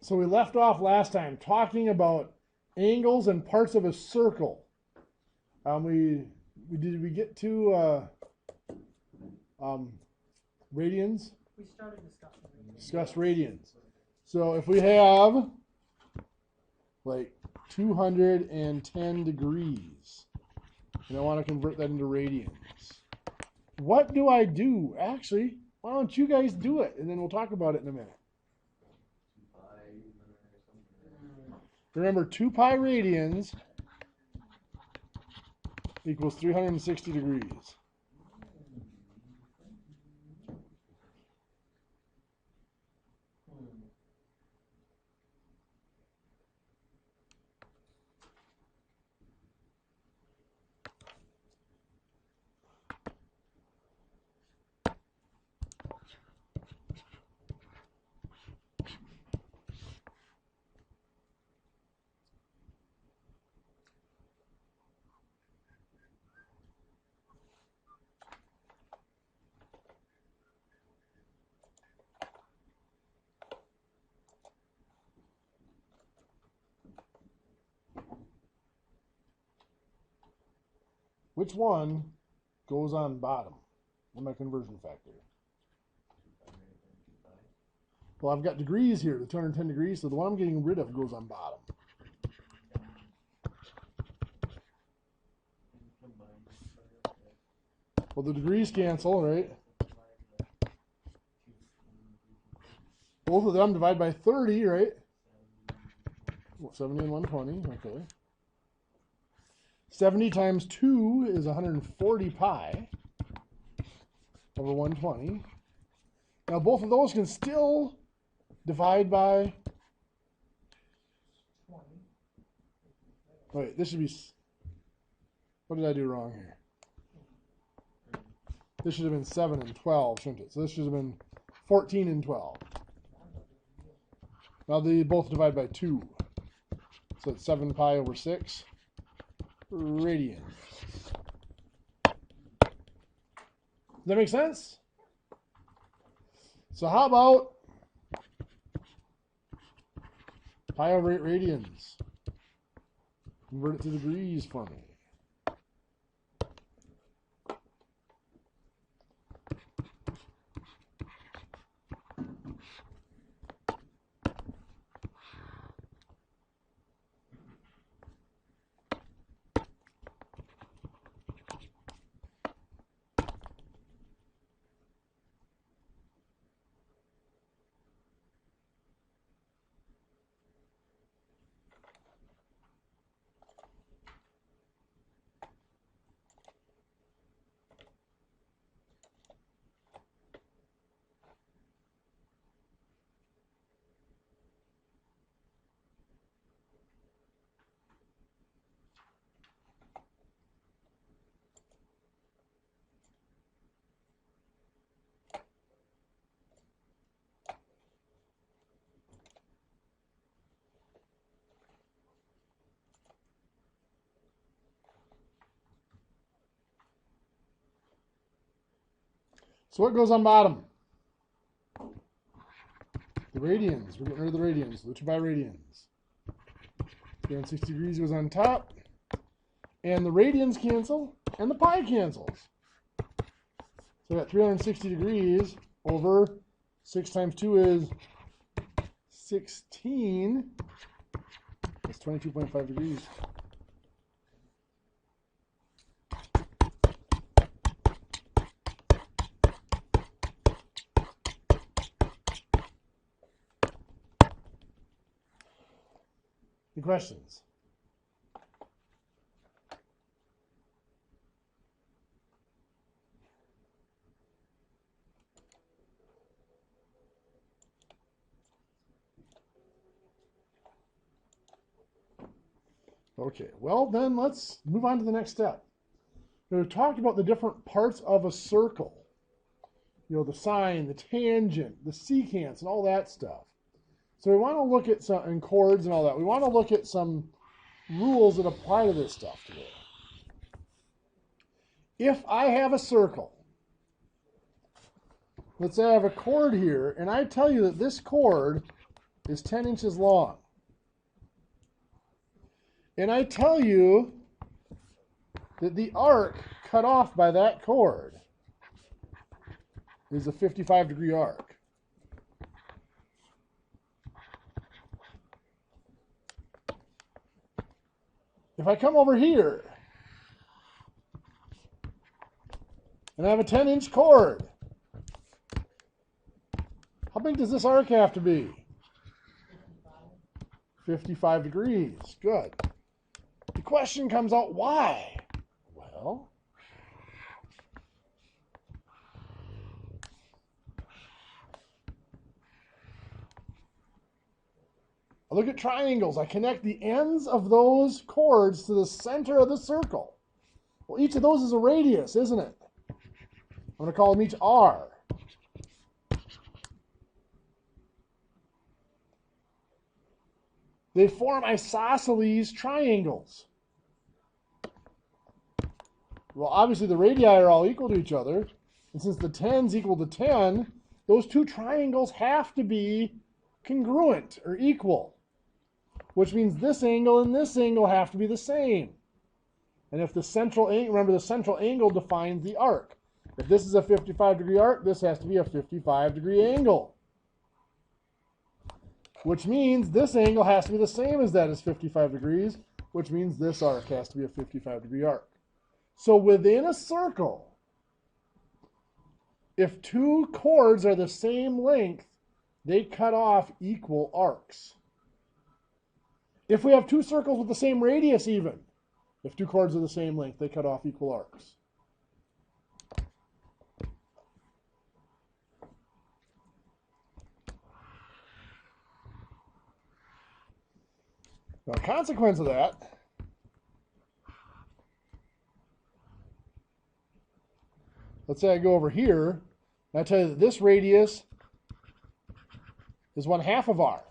So we left off last time talking about angles and parts of a circle. We get to radians? We started discussing radians. Discuss radians. So if we have like 210 degrees, and I want to convert that into radians, what do I do? Actually, why don't you guys do it, and then we'll talk about it in a minute. Remember, 2 pi radians equals 360 degrees. Which one goes on bottom in my conversion factor? Well, I've got degrees here, the 210 degrees, so the one I'm getting rid of goes on bottom. Well, the degrees cancel, right? Both of them divide by 30, right? 70 and 120, okay. 70 times 2 is 140 pi over 120. Now both of those can still divide by 20. Wait, this should be, what did I do wrong here? This should have been 7 and 12, shouldn't it? So this should have been 14 and 12. Now they both divide by 2. So it's 7 pi over 6 radians. Does that make sense? So how about pi over 8 radians? Convert it to degrees for me. So what goes on bottom? The radians. We're getting rid of the radians. The 2 pi radians. 360 degrees goes on top. And the radians cancel. And the pi cancels. So I got 360 degrees over 6 times 2 is 16. That's 22.5 degrees. Any questions? Okay, well then let's move on to the next step. We've talked about the different parts of a circle. You know, the sine, the tangent, the secant, and all that stuff. So we want to look at some, and chords and all that. We want to look at some rules that apply to this stuff today. If I have a circle, let's say I have a chord here, and I tell you that this chord is 10 inches long. And I tell you that the arc cut off by that chord is a 55-degree arc. If I come over here and I have a 10-inch chord, how big does this arc have to be? 55 degrees. Good. The question comes out, why? Well, I look at triangles. I connect the ends of those chords to the center of the circle. Well, each of those is a radius, isn't it? I'm going to call them each R. They form isosceles triangles. Well, obviously the radii are all equal to each other. And since the 10's equal to 10, those two triangles have to be congruent or equal, which means this angle and this angle have to be the same. And if the central angle, remember the central angle defines the arc. If this is a 55-degree arc, this has to be a 55-degree angle, which means this angle has to be the same as that is 55 degrees, which means this arc has to be a 55-degree arc. So within a circle, if two chords are the same length, they cut off equal arcs. If we have two circles with the same radius even, if two chords are the same length, they cut off equal arcs. Now, a consequence of that, let's say I go over here, and I tell you that this radius is 1/2 of R.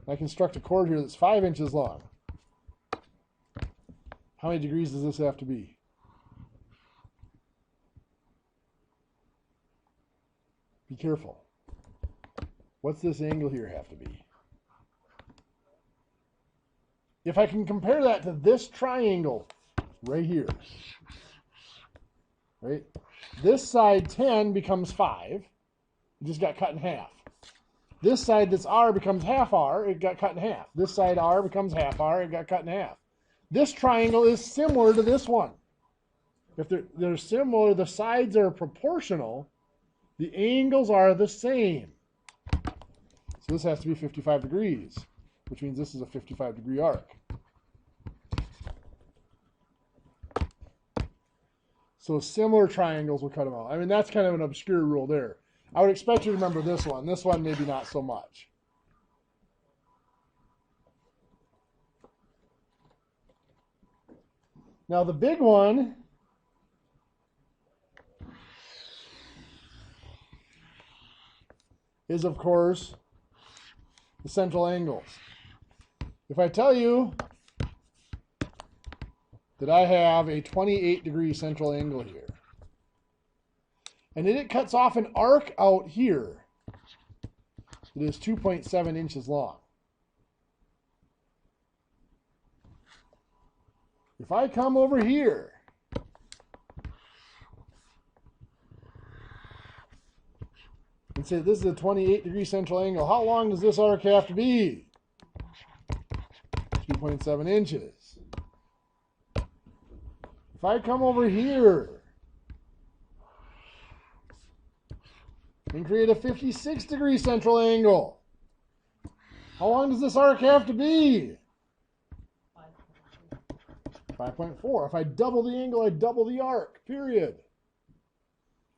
I construct a chord here that's 5 inches long. How many degrees does this have to be? Be careful. What's this angle here have to be? If I can compare that to this triangle right here, right? This side 10 becomes 5. It just got cut in half. This side that's R becomes half R. It got cut in half. This side R becomes half R. It got cut in half. This triangle is similar to this one. If they're similar, the sides are proportional. The angles are the same. So this has to be 55 degrees, which means this is a 55-degree arc. So similar triangles will cut them out. I mean, that's kind of an obscure rule there. I would expect you to remember this one. This one, maybe not so much. Now, the big one is, of course, the central angles. If I tell you that I have a 28-degree central angle here, and then it cuts off an arc out here that is 2.7 inches long. If I come over here and say this is a 28-degree central angle, how long does this arc have to be? 2.7 inches. If I come over here and create a 56-degree central angle, how long does this arc have to be? 5.4. If I double the angle, I double the arc, period.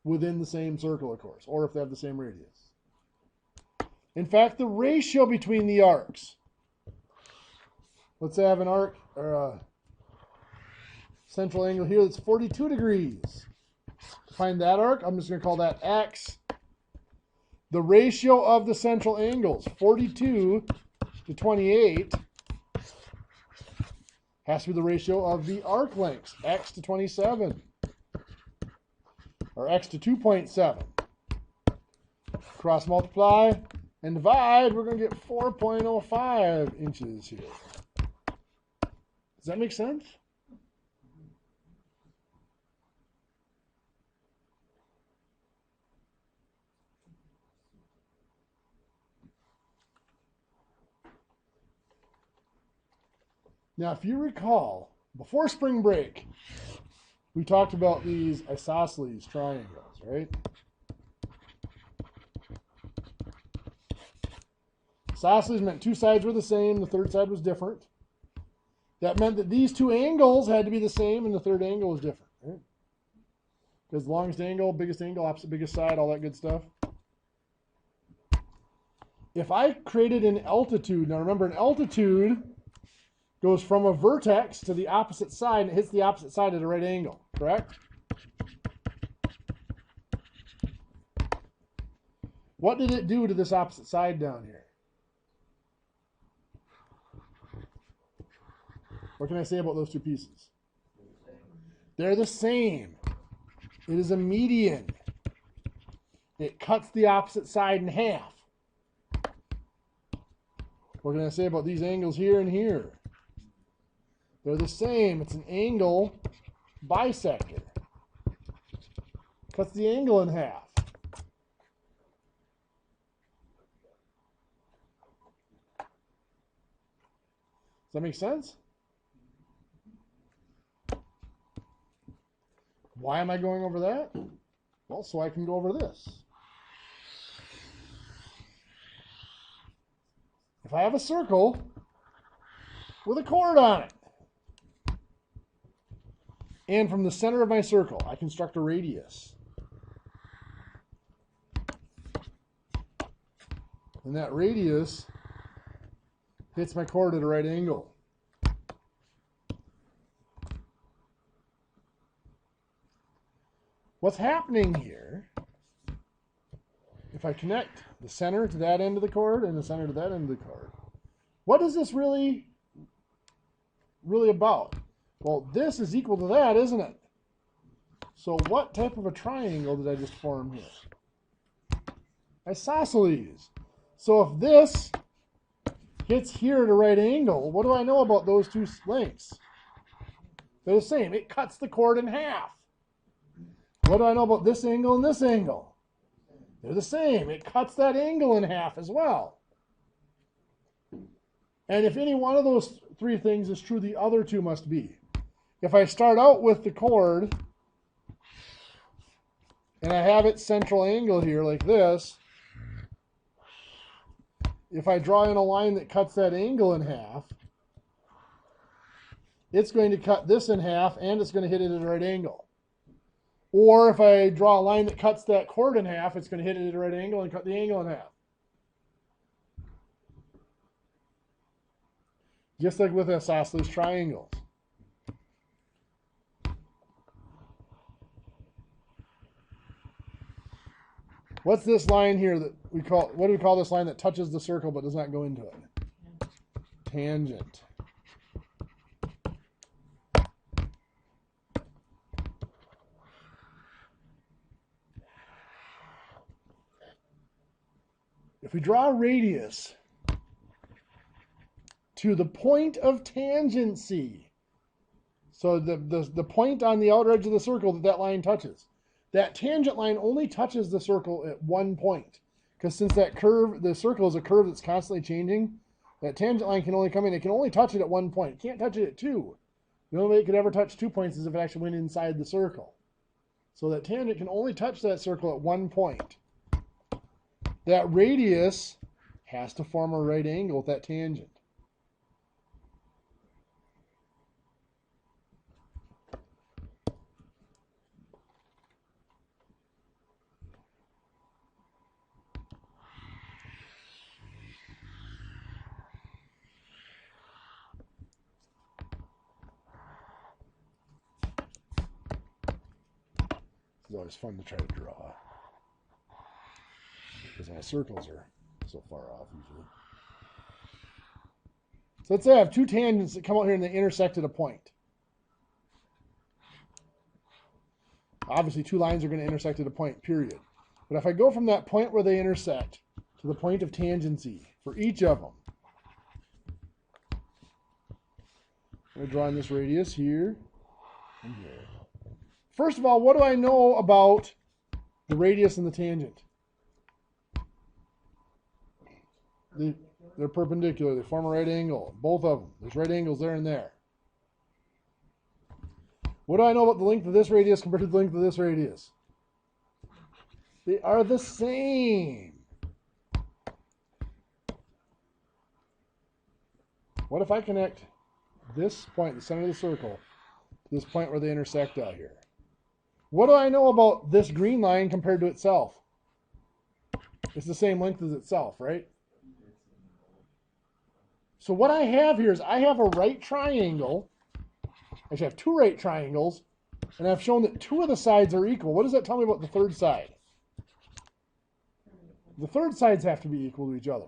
Within the same circle, of course, or if they have the same radius. In fact, the ratio between the arcs, let's say I have an arc or a central angle here that's 42 degrees. To find that arc, I'm just going to call that X. The ratio of the central angles, 42 to 28, has to be the ratio of the arc lengths, X to 27, or X to 2.7. Cross multiply and divide, we're going to get 4.05 inches here. Does that make sense? Now, if you recall, before spring break, we talked about these isosceles triangles, right? Isosceles meant two sides were the same, the third side was different. That meant that these two angles had to be the same and the third angle was different, right? Because longest angle, opposite biggest side, all that good stuff. If I created an altitude, now remember an altitude goes from a vertex to the opposite side and it hits the opposite side at a right angle, correct? What did it do to this opposite side down here? What can I say about those two pieces? They're the same. It is a median. It cuts the opposite side in half. What can I say about these angles here and here? They're the same. It's an angle bisector. Cuts the angle in half. Does that make sense? Why am I going over that? Well, so I can go over this. If I have a circle with a chord on it, and from the center of my circle, I construct a radius. And that radius hits my chord at a right angle. What's happening here, if I connect the center to that end of the chord and the center to that end of the chord, what is this really about? Well, this is equal to that, isn't it? So what type of a triangle did I just form here? Isosceles. So if this hits here at a right angle, what do I know about those two lengths? They're the same. It cuts the chord in half. What do I know about this angle and this angle? They're the same. It cuts that angle in half as well. And if any one of those three things is true, the other two must be. If I start out with the chord and I have its central angle here like this, if I draw in a line that cuts that angle in half, it's going to cut this in half and it's going to hit it at a right angle. Or if I draw a line that cuts that chord in half, it's going to hit it at a right angle and cut the angle in half. Just like with isosceles triangles. What's this line here that we call, what do we call this line that touches the circle but does not go into it? Tangent. If we draw a radius to the point of tangency, so the point on the outer edge of the circle that line touches, that tangent line only touches the circle at one point. Because since that curve, the circle is a curve that's constantly changing, that tangent line can only come in, it can only touch it at one point. It can't touch it at two. The only way it could ever touch 2 points is if it actually went inside the circle. So that tangent can only touch that circle at one point. That radius has to form a right angle with that tangent. It's always fun to try to draw, because my circles are so far off usually. So let's say I have two tangents that come out here and they intersect at a point. Obviously, two lines are going to intersect at a point, period. But if I go from that point where they intersect to the point of tangency for each of them, I'm drawing this radius here and here. First of all, what do I know about the radius and the tangent? They're perpendicular. They form a right angle. Both of them. There's right angles there and there. What do I know about the length of this radius compared to the length of this radius? They are the same. What if I connect this point, the center of the circle, to this point where they intersect out here? What do I know about this green line compared to itself? It's the same length as itself, right? So what I have here is I have a right triangle. I should have two right triangles, and I've shown that two of the sides are equal. What does that tell me about the third side? The third sides have to be equal to each other.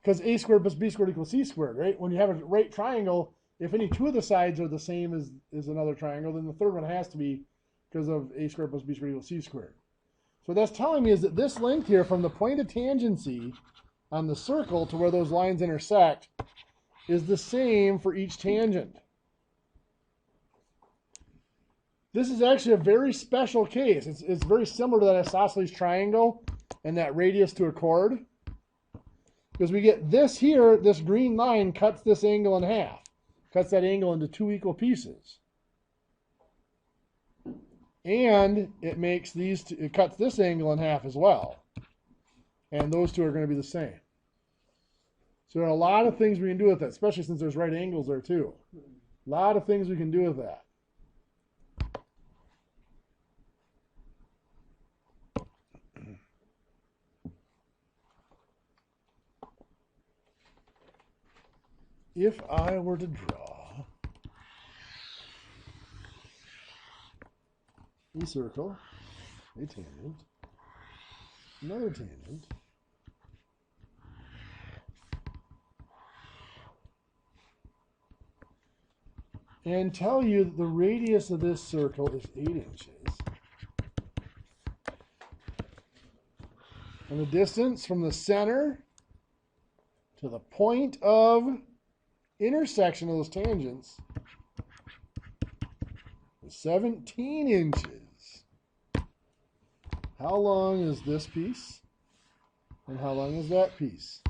Because a squared plus b squared equals c squared, right? When you have a right triangle, if any two of the sides are the same as another triangle, then the third one has to be because of a squared plus b squared equals c squared. So what that's telling me is that this length here from the point of tangency on the circle to where those lines intersect is the same for each tangent. This is actually a very special case. It's very similar to that isosceles triangle and that radius to a chord. Because we get this here, this green line cuts this angle in half. Cuts that angle into two equal pieces. And it makes these two, it cuts this angle in half as well. And those two are going to be the same. So there are a lot of things we can do with that, especially since there's right angles there too. A lot of things we can do with that. If I were to draw a circle, a tangent, another tangent, and tell you that the radius of this circle is 8 inches, and the distance from the center to the point of intersection of those tangents is 17 inches. How long is this piece? And how long is that piece?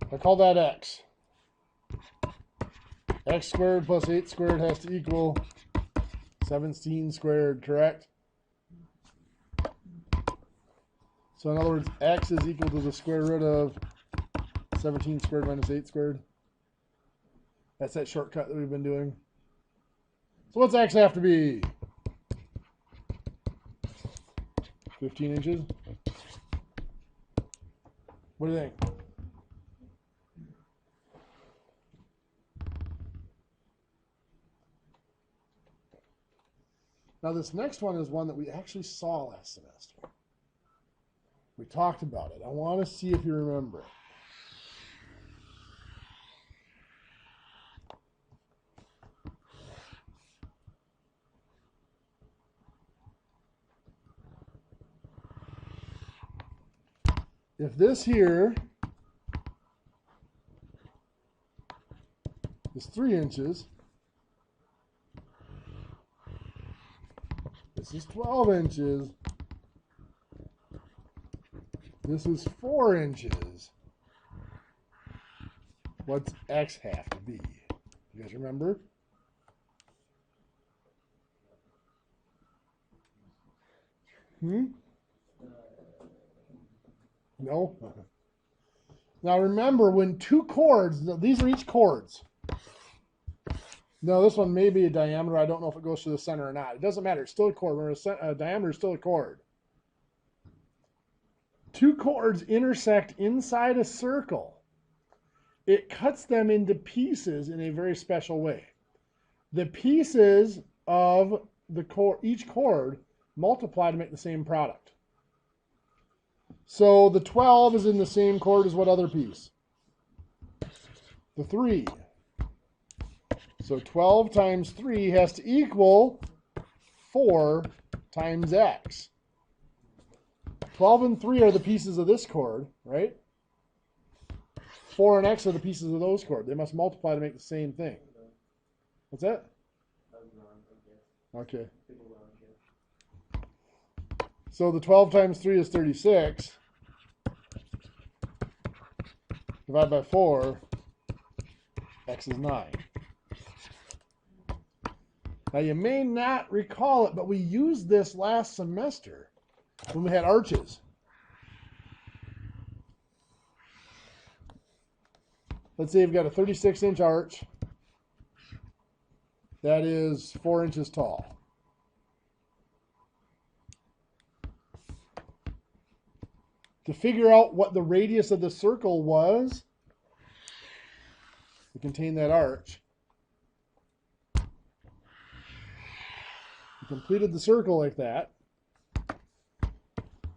I call that x. X squared plus 8 squared has to equal 17 squared, correct? So in other words, x is equal to the square root of 17 squared minus 8 squared. That's that shortcut that we've been doing. So what's x have to be? 15 inches? What do you think? Now this next one is one that we actually saw last semester. We talked about it. I want to see if you remember. If this here is 3 inches, this is 12 inches, this is 4 inches, what's x have to be? You guys remember? No? Now remember, when two chords, these are each chords. No, this one may be a diameter. I don't know if it goes through the center or not. It doesn't matter. It's still a chord. A diameter is still a chord. Two chords intersect inside a circle. It cuts them into pieces in a very special way. The pieces of the chord, each chord, multiply to make the same product. So the 12 is in the same chord as what other piece? The 3. So 12 times 3 has to equal 4 times x. 12 and 3 are the pieces of this chord, right? 4 and x are the pieces of those chords. They must multiply to make the same thing. What's that? Okay. So the 12 times 3 is 36. Divide by 4, x is 9. Now you may not recall it, but we used this last semester when we had arches. Let's say you've got a 36-inch arch that is 4 inches tall. To figure out what the radius of the circle was to contain that arch, we completed the circle like that.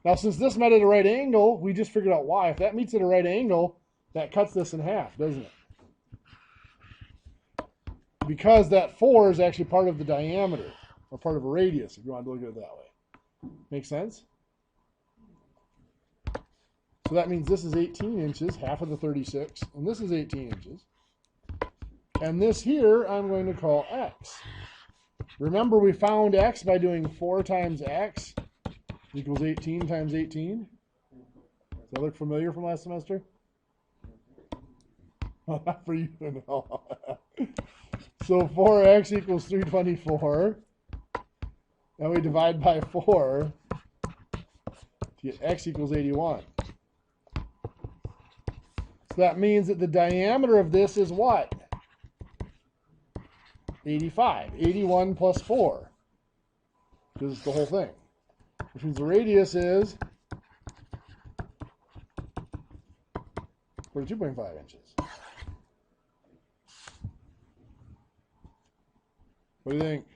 Now, since this met at a right angle, we just figured out why. If that meets at a right angle, that cuts this in half, doesn't it? Because that 4 is actually part of the diameter, or part of a radius, if you want to look at it that way. Make sense? So that means this is 18 inches, half of the 36, and this is 18 inches. And this here, I'm going to call x. Remember, we found x by doing 4 times x equals 18 times 18. Does that look familiar from last semester? Well, not for you to know. So 4x equals 324. And we divide by 4 to get x equals 81. So that means that the diameter of this is what? 85. 81 plus 4. Because it's the whole thing. Which means the radius is 42.5 inches. What do you think?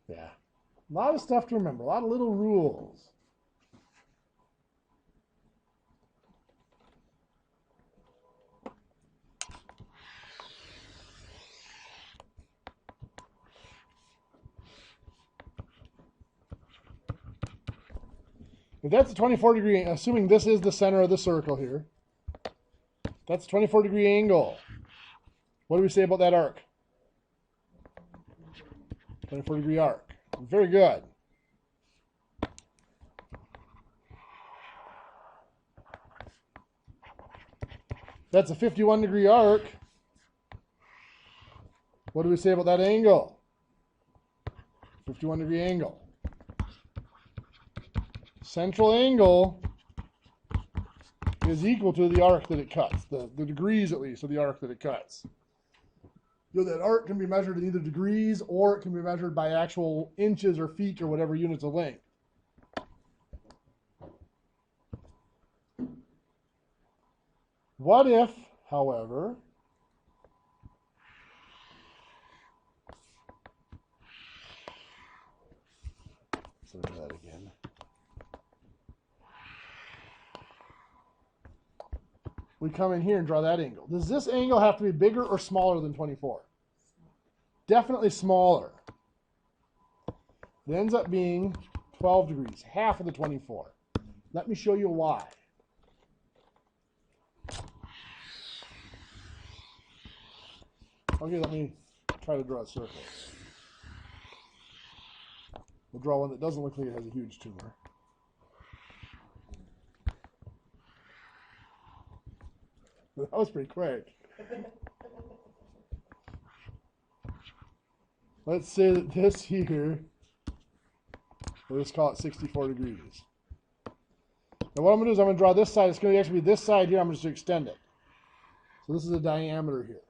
Yeah. A lot of stuff to remember. A lot of little rules. If that's a 24-degree, assuming this is the center of the circle here, that's a 24-degree angle. What do we say about that arc? 24-degree arc. Very good. That's a 51-degree arc. What do we say about that angle? 51-degree angle. Central angle is equal to the arc that it cuts, the degrees at least of the arc that it cuts. You know, that arc can be measured in either degrees or it can be measured by actual inches or feet or whatever units of length. What if, however, let's look at that again. We come in here and draw that angle. Does this angle have to be bigger or smaller than 24? Definitely smaller. It ends up being 12 degrees, half of the 24. Let me show you why. Okay, let me try to draw a circle. We'll draw one that doesn't look like it has a huge tumor. That was pretty quick. Let's say that this here, let's call it 64 degrees. Now what I'm going to do is I'm going to draw this side. It's going to actually be this side here. I'm just going to extend it. So this is the diameter here.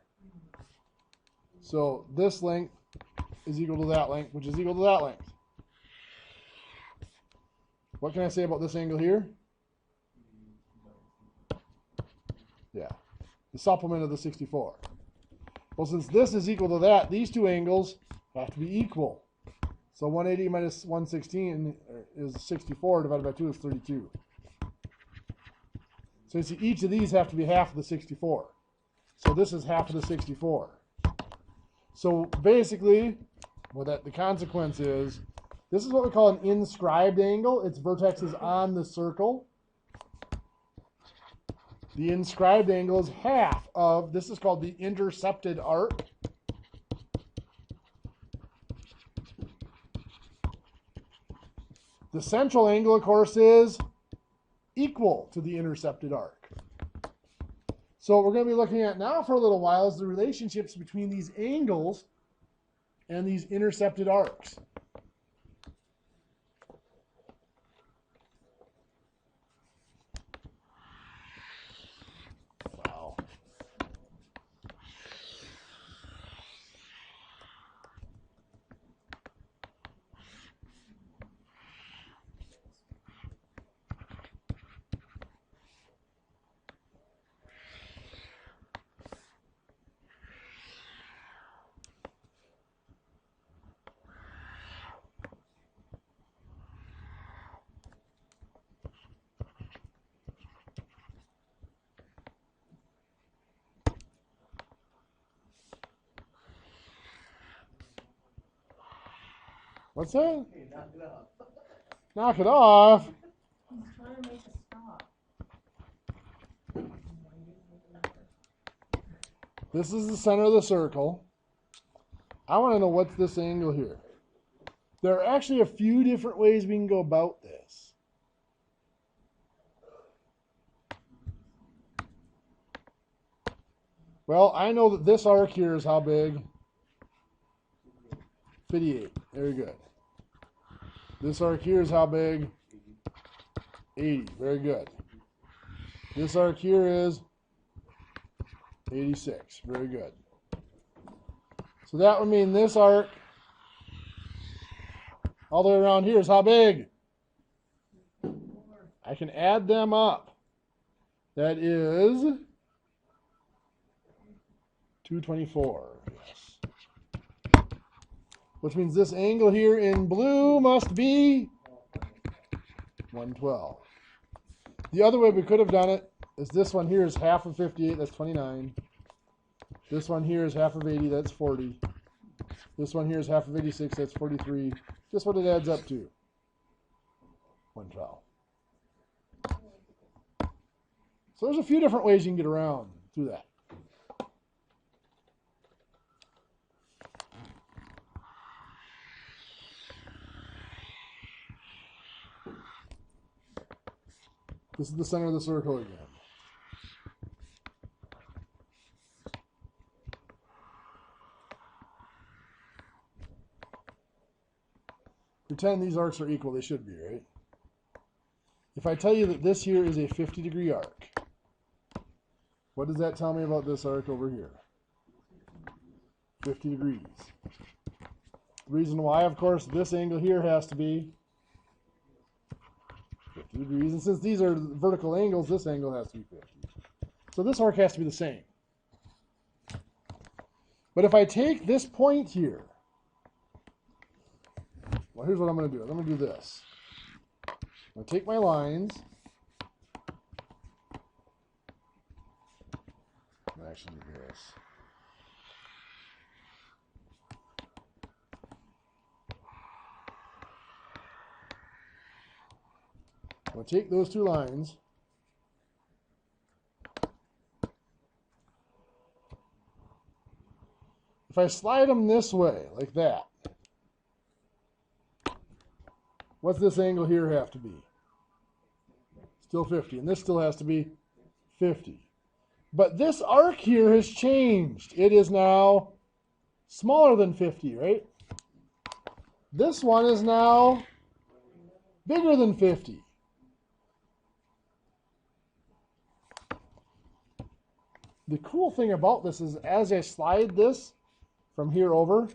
So this length is equal to that length, which is equal to that length. What can I say about this angle here? Yeah, the supplement of the 64. Well, since this is equal to that, these two angles have to be equal. So 180 minus 116 is 64 divided by 2 is 32. So you see each of these have to be half of the 64. So this is half of the 64. So basically, the consequence is, this is what we call an inscribed angle. Its vertex is on the circle. The inscribed angle is half of, this is called the intercepted arc. The central angle, of course, is equal to the intercepted arc. So what we're going to be looking at now for a little while is the relationships between these angles and these intercepted arcs. Wow. What's that? Hey, knock it off. Knock it off. He's trying to make a stop. This is the center of the circle. I want to know what's this angle here. There are actually a few different ways we can go about this. Well, I know that this arc here is how big? 58. Very good. This arc here is how big? 80. Very good. This arc here is 86. Very good. So that would mean this arc all the way around here is how big? I can add them up. That is 224. Yes. Which means this angle here in blue must be 112. The other way we could have done it is this one here is half of 58, that's 29. This one here is half of 80, that's 40. This one here is half of 86, that's 43. Just what it adds up to. 112. So there's a few different ways you can get around through that. This is the center of the circle again. Pretend these arcs are equal. They should be, right? If I tell you that this here is a 50-degree arc, what does that tell me about this arc over here? 50 degrees. The reason why, of course, this angle here has to be 50 degrees. And since these are vertical angles, this angle has to be 50. So this arc has to be the same. But if I take this point here, well, here's what I'm going to do. I'm going to do this. I'm going to take my lines. I'll actually do this. I'm going to take those two lines. If I slide them this way, like that, what's this angle here have to be? Still 50. And this still has to be 50. But this arc here has changed. It is now smaller than 50, right? This one is now bigger than 50. the cool thing about this is as I slide this from here over,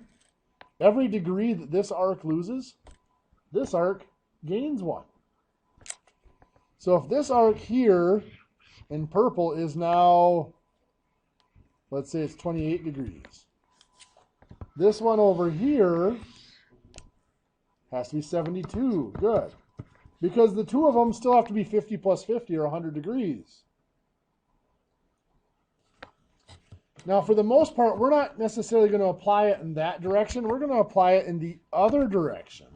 every degree that this arc loses, this arc gains 1. So if this arc here in purple is now, let's say it's 28 degrees. This one over here has to be 72. Good. Because the two of them still have to be 50 plus 50 or 100 degrees. Now, for the most part, we're not necessarily going to apply it in that direction. We're going to apply it in the other direction.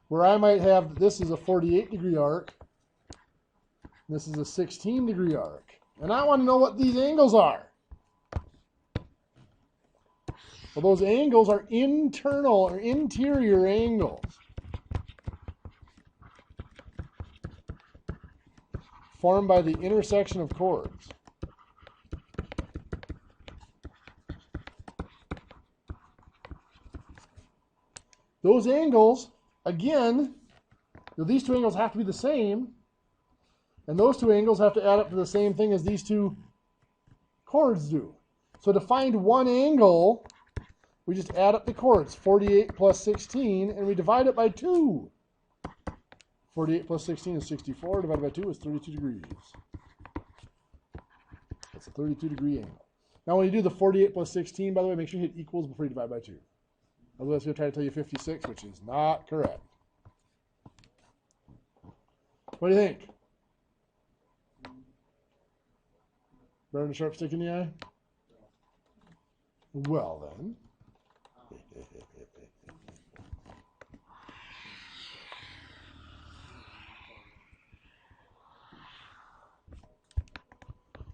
Where I might have, this is a 48 degree arc. This is a 16 degree arc. And I want to know what these angles are. Well, those angles are internal or interior angles. Formed by the intersection of chords. Those angles, again, these two angles have to be the same, and those two angles have to add up to the same thing as these two chords do. So to find one angle, we just add up the chords, 48 plus 16, and we divide it by 2. 48 plus 16 is 64, divided by 2 is 32 degrees. That's a 32 degree angle. Now when you do the 48 plus 16, by the way, make sure you hit equals before you divide by 2. Otherwise, we'll try to tell you 56, which is not correct. What do you think? Better than a sharp stick in the eye? Well then.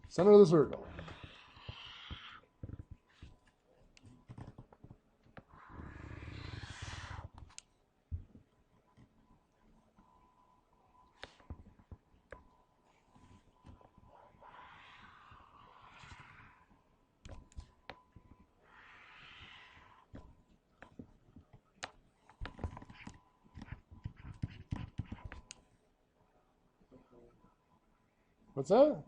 Center of the circle. What's that?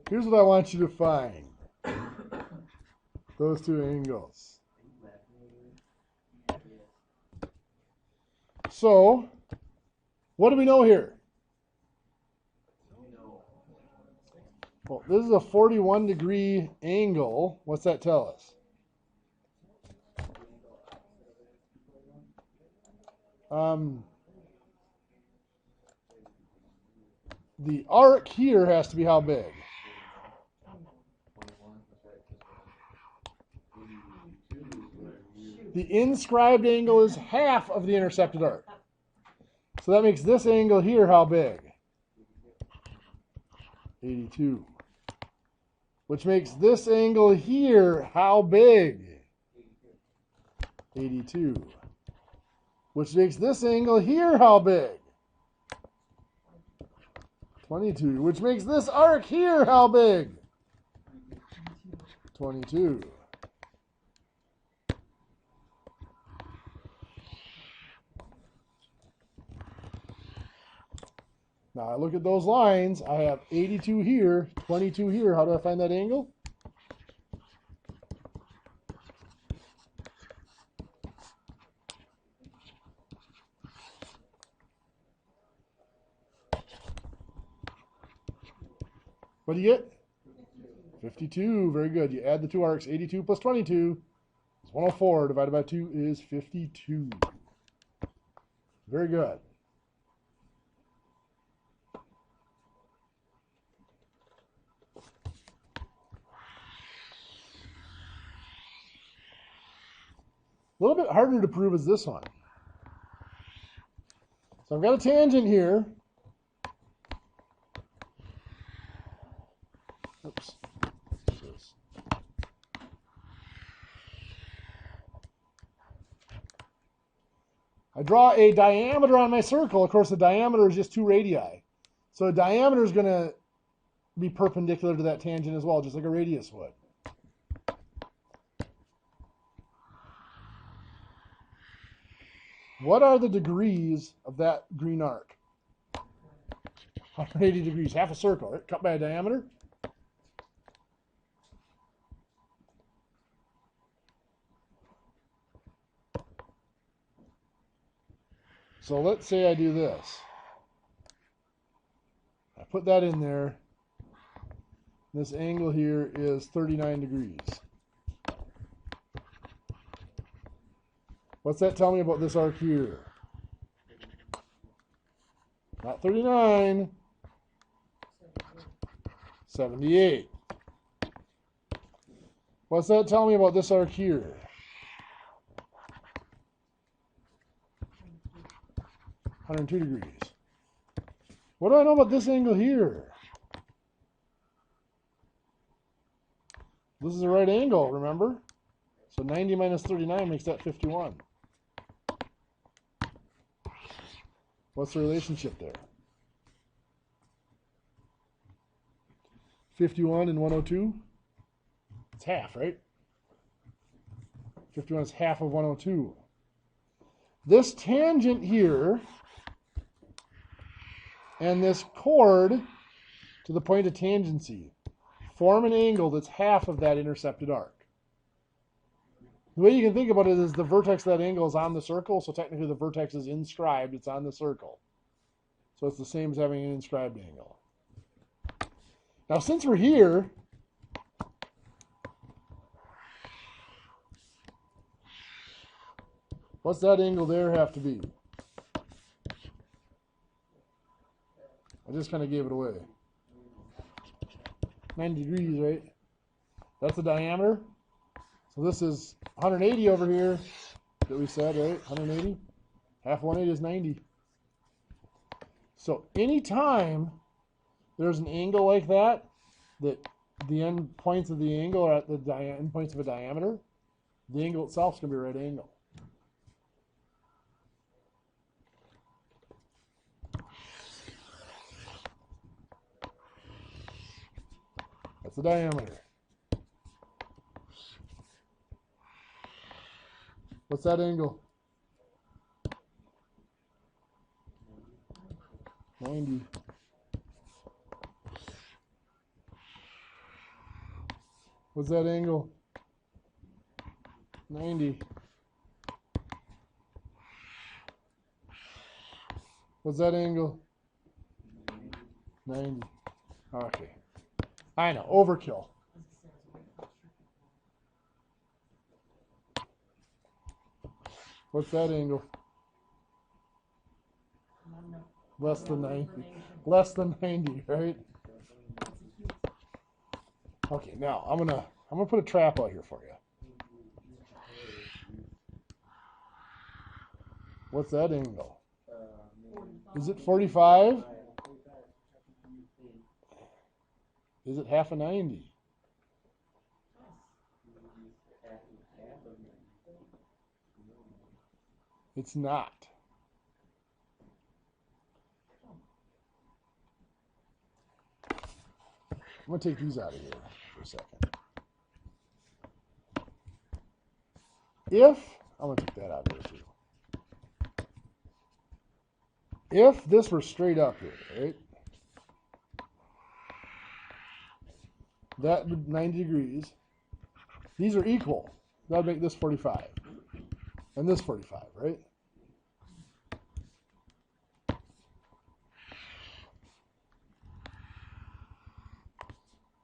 Here's what I want you to find. Those two angles. So, what do we know here? Well, this is a 41 degree angle. What's that tell us? The arc here has to be how big? The inscribed angle is half of the intercepted arc. So that makes this angle here how big? 82. Which makes this angle here how big? 82. Which makes this angle here how big? 22. Which makes this arc here how big? 22. Now I look at those lines, I have 82 here, 22 here. How do I find that angle? What do you get? 52. Very good. You add the two arcs. 82 plus 22 is 104. Divided by 2 is 52. Very good. A little bit harder to prove is this one. So I've got a tangent here. Oops. I draw a diameter on my circle. Of course, the diameter is just 2 radii. So a diameter is going to be perpendicular to that tangent as well, just like a radius would. What are the degrees of that green arc? 180 degrees, half a circle, right? Cut by a diameter. So let's say I do this. I put that in there. This angle here is 39 degrees. What's that tell me about this arc here? Not 39. 78. What's that tell me about this arc here? 102 degrees. What do I know about this angle here? This is a right angle, remember? So 90 minus 39 makes that 51. What's the relationship there? 51 and 102? It's half, right? 51 is half of 102. This tangent here and this chord to the point of tangency form an angle that's half of that intercepted arc. The way you can think about it is the vertex of that angle is on the circle, so technically the vertex is inscribed, it's on the circle. So it's the same as having an inscribed angle. Now since we're here, what's that angle there have to be? I just kind of gave it away. 90 degrees, right? That's the diameter. So this is 180 over here that we said, right? 180. Half 180 is 90. So anytime there's an angle like that, that the end points of the angle are at the end points of a diameter, the angle itself is going to be a right angle. That's the diameter. What's that angle? 90. What's that angle? 90. What's that angle? 90. Okay. I know, overkill. What's that angle? Less than 90. Less than 90, right? Okay, now I'm gonna put a trap out here for you. What's that angle? Is it 45? Is it half a 90? It's not. I'm going to take these out of here for a second. I'm going to take that out of here too. If this were straight up here, right? That would 90 degrees. These are equal. That would make this 45. And this 45, right?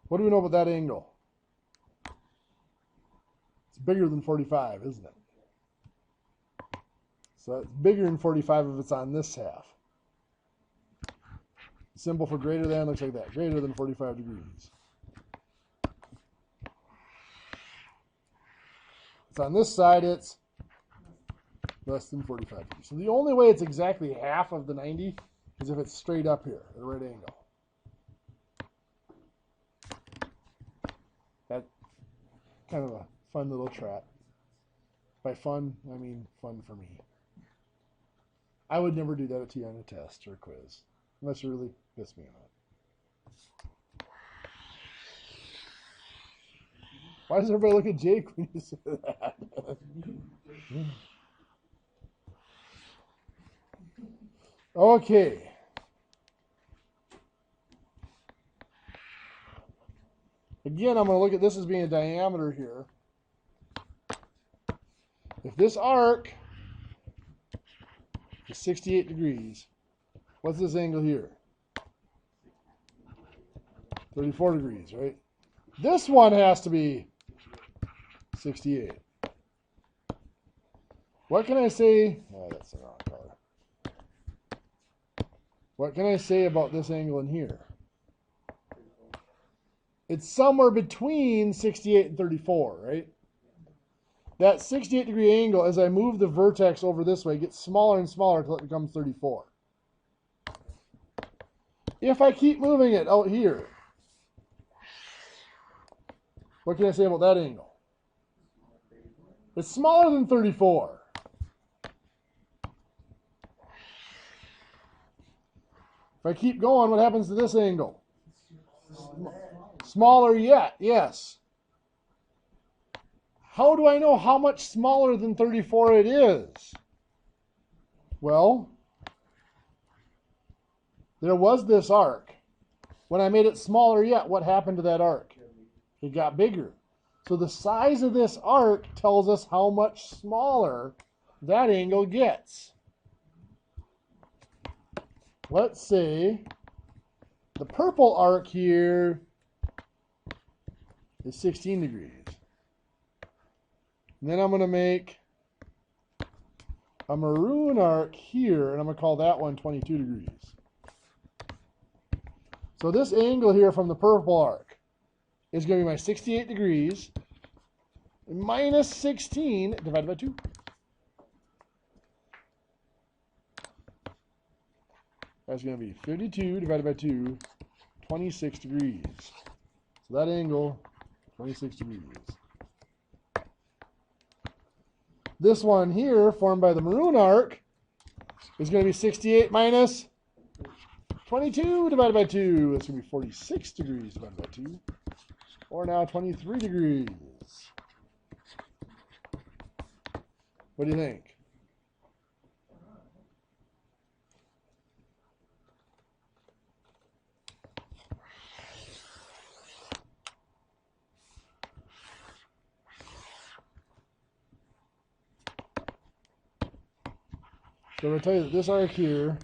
What do we know about that angle? It's bigger than 45, isn't it? So it's bigger than 45 if it's on this half. The symbol for greater than looks like that. Greater than 45 degrees. It's on this side, it's less than 45 degrees. So the only way it's exactly half of the 90 is if it's straight up here at a right angle. That's kind of a fun little trap. By fun, I mean fun for me. I would never do that to you on a test or a quiz, unless you really piss me off. Why does everybody look at Jake when you say that? Okay. Again, I'm going to look at this as being a diameter here. If this arc is 68 degrees, what's this angle here? 34 degrees, right? This one has to be 68. What can I say? Oh, that's the wrong color. What can I say about this angle in here? It's somewhere between 68 and 34, right? That 68 degree angle, as I move the vertex over this way, gets smaller and smaller until it becomes 34. If I keep moving it out here, what can I say about that angle? It's smaller than 34. If I keep going, what happens to this angle? Smaller yet, yes. How do I know how much smaller than 34 it is? Well, there was this arc. When I made it smaller yet, what happened to that arc? It got bigger. So the size of this arc tells us how much smaller that angle gets. Let's say the purple arc here is 16 degrees. And then I'm going to make a maroon arc here, and I'm going to call that one 22 degrees. So this angle here from the purple arc is going to be my 68 degrees minus 16 divided by 2. That's going to be 52 divided by 2, 26 degrees. So that angle, 26 degrees. This one here, formed by the maroon arc, is going to be 68 minus 22 divided by 2. That's going to be 46 degrees divided by 2. Or now 23 degrees. What do you think? So I'm going to tell you that this arc here,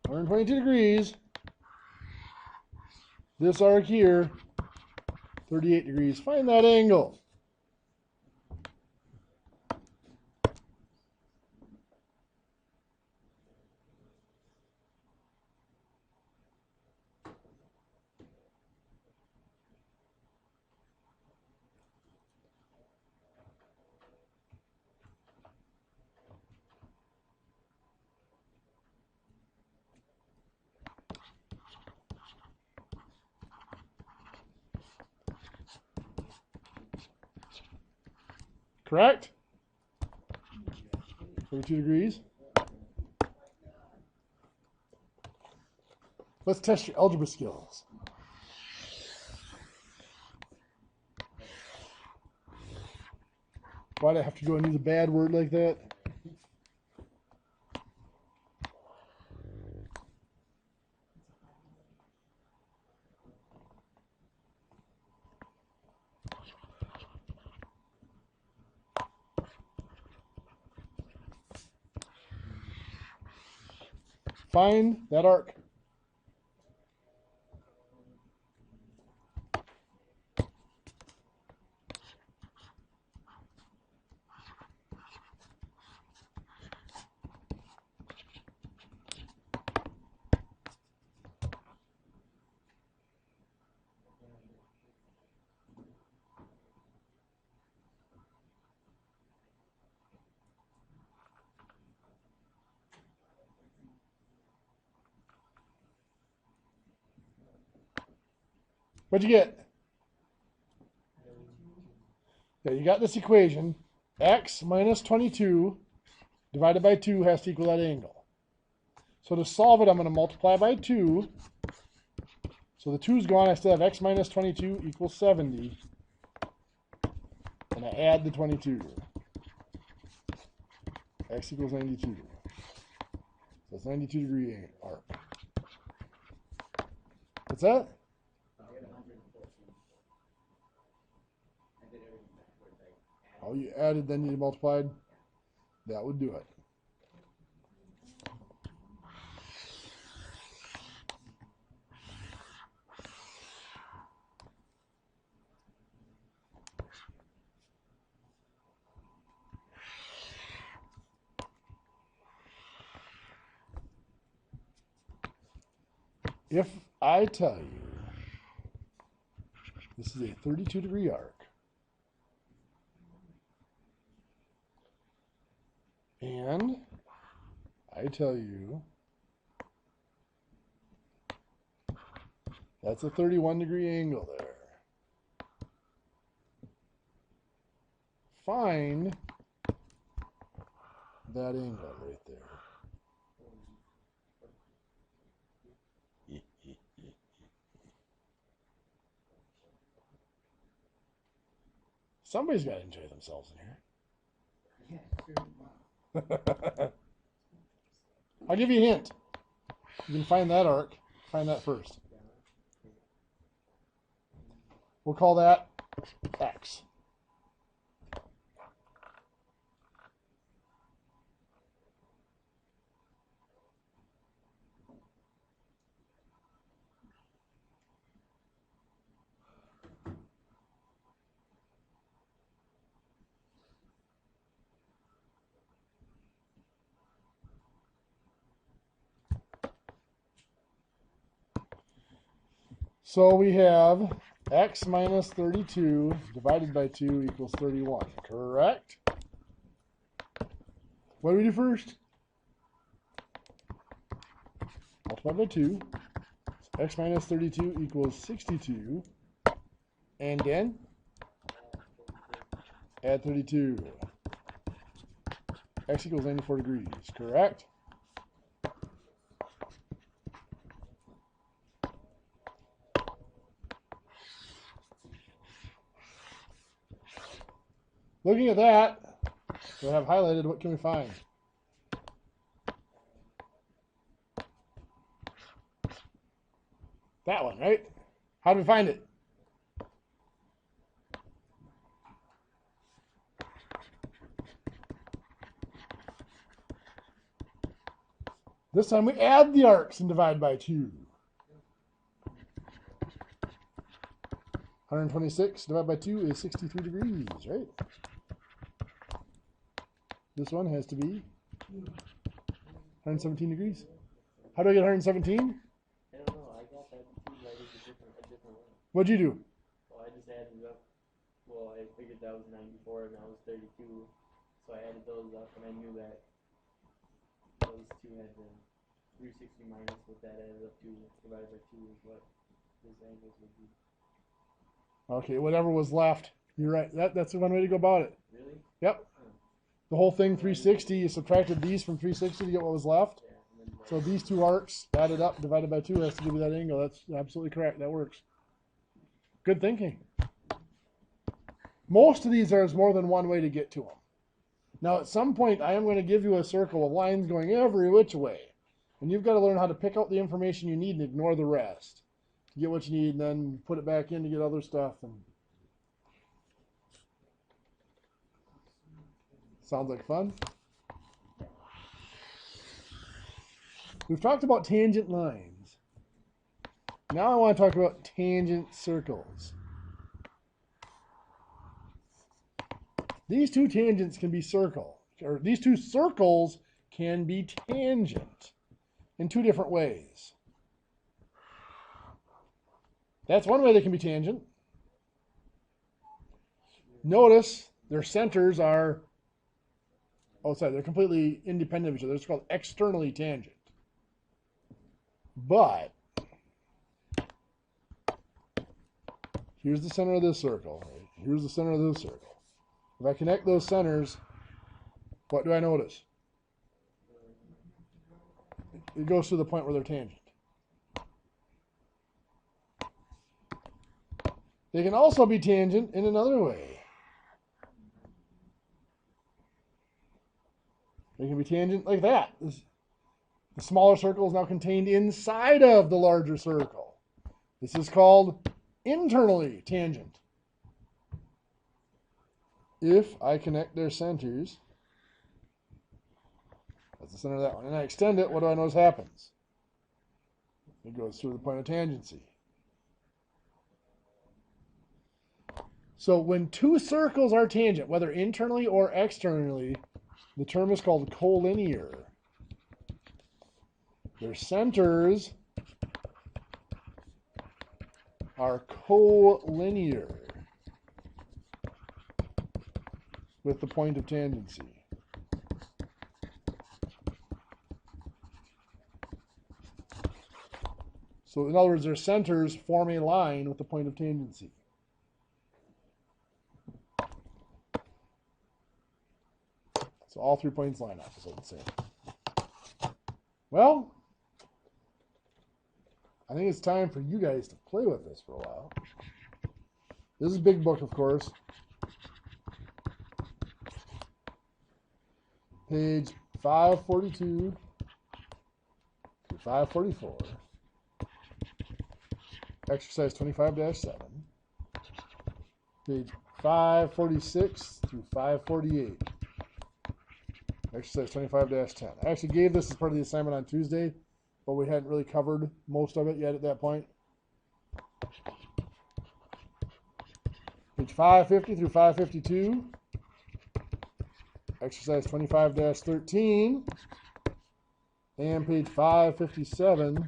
122 degrees. This arc here, 38 degrees. Find that angle. Correct? 32 degrees. Let's test your algebra skills. Why'd I have to go and use a bad word like that? Find that arc. What'd you get? Yeah, you got this equation. X minus 22 divided by 2 has to equal that angle. So to solve it, I'm going to multiply by 2. So the 2's gone. I still have x minus 22 equals 70. And I add the 22. X equals 92. So it's 92-degree arc. What's that? Oh, you added, then you multiplied. That would do it. If I tell you this is a 32-degree arc, and I tell you that's a 31-degree angle there, find that angle right there. Somebody's got to enjoy themselves in here. I'll give you a hint. You can find that arc. Find that first. We'll call that X. So we have x minus 32 divided by 2 equals 31, correct? What do we do first? Multiply by 2. So x minus 32 equals 62. And then add 32. X equals 94 degrees, correct? Looking at that, we have highlighted, what can we find? That one, right? How do we find it? This time we add the arcs and divide by 2. 126 divided by 2 is 63 degrees, right? This one has to be 117 degrees. How do I get 117? I don't know. I got that right a different way. What'd you do? Well, I just added up. Well, I figured that was 94 and that was 32. So I added those up and I knew that those two had been 360 minus what that added up to divided by 2 is what those angles would be. Okay, whatever was left. You're right. That's the one way to go about it. Really? Yep. The whole thing 360, you subtracted these from 360 to get what was left. Yeah, So these two arcs added up, divided by 2 has to give you that angle. That's absolutely correct. That works. Good thinking. Most of these there's more than one way to get to them. Now at some point I am going to give you a circle with lines going every which way. And you've got to learn how to pick out the information you need and ignore the rest. To get what you need and then put it back in to get other stuff. And sounds like fun. We've talked about tangent lines. Now I want to talk about tangent circles. These two tangents can be circle, or these two circles can be tangent in two different ways. That's one way they can be tangent. Notice their centers are outside. They're completely independent of each other. It's called externally tangent. But Here's the center of this circle. Here's the center of this circle. If I connect those centers, what do I notice? It goes to the point where they're tangent. They can also be tangent in another way. They can be tangent like that. The smaller circle is now contained inside of the larger circle. This is called internally tangent. If I connect their centers, that's the center of that one, and I extend it, what do I notice happens? It goes through the point of tangency. So when two circles are tangent, whether internally or externally, the term is called collinear. Their centers are collinear with the point of tangency. So in other words, their centers form a line with the point of tangency. So all 3 points line up, is what it's saying. Well, I think it's time for you guys to play with this for a while. This is a big book, of course. Page 542 to 544. Exercise 25-7. Page 546 through 548. Exercise 25-10. I actually gave this as part of the assignment on Tuesday, but we hadn't really covered most of it yet at that point. Page 550 through 552. Exercise 25-13. And page 557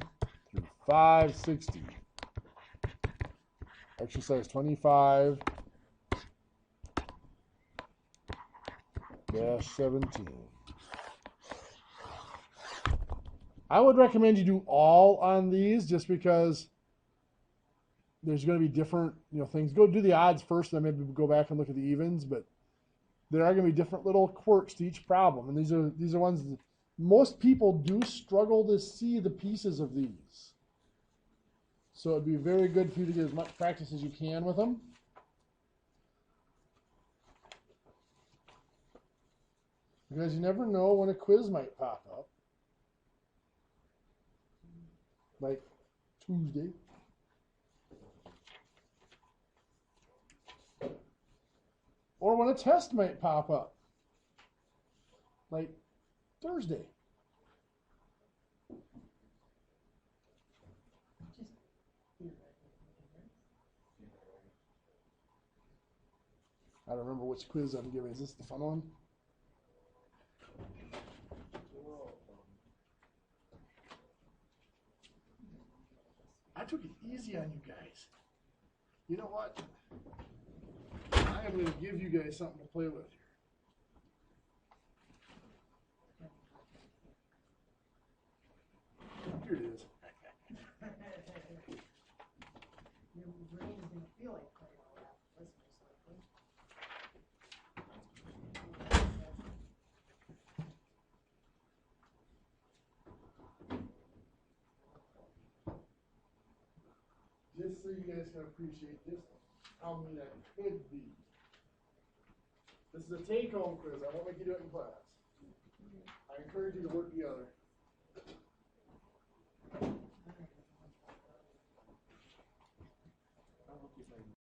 through 560. Exercise 25-17. I would recommend you do all on these just because there's going to be different, things. Go do the odds first, then maybe go back and look at the evens, but there are going to be different little quirks to each problem, and these are ones that most people do struggle to see the pieces of these. So it'd be very good for you to get as much practice as you can with them. Because you never know when a quiz might pop up. Like Tuesday. Or when a test might pop up. Like Thursday. I don't remember which quiz I'm giving. Is this the fun one? I took it easy on you guys. You know what? I am going to give you guys something to play with here. Here it is. Your brain is going to feel like playing all that. That's most likely. Just so you guys can appreciate this, how neat that could be. This is a take-home quiz. I won't make you do it in class. I encourage you to work together.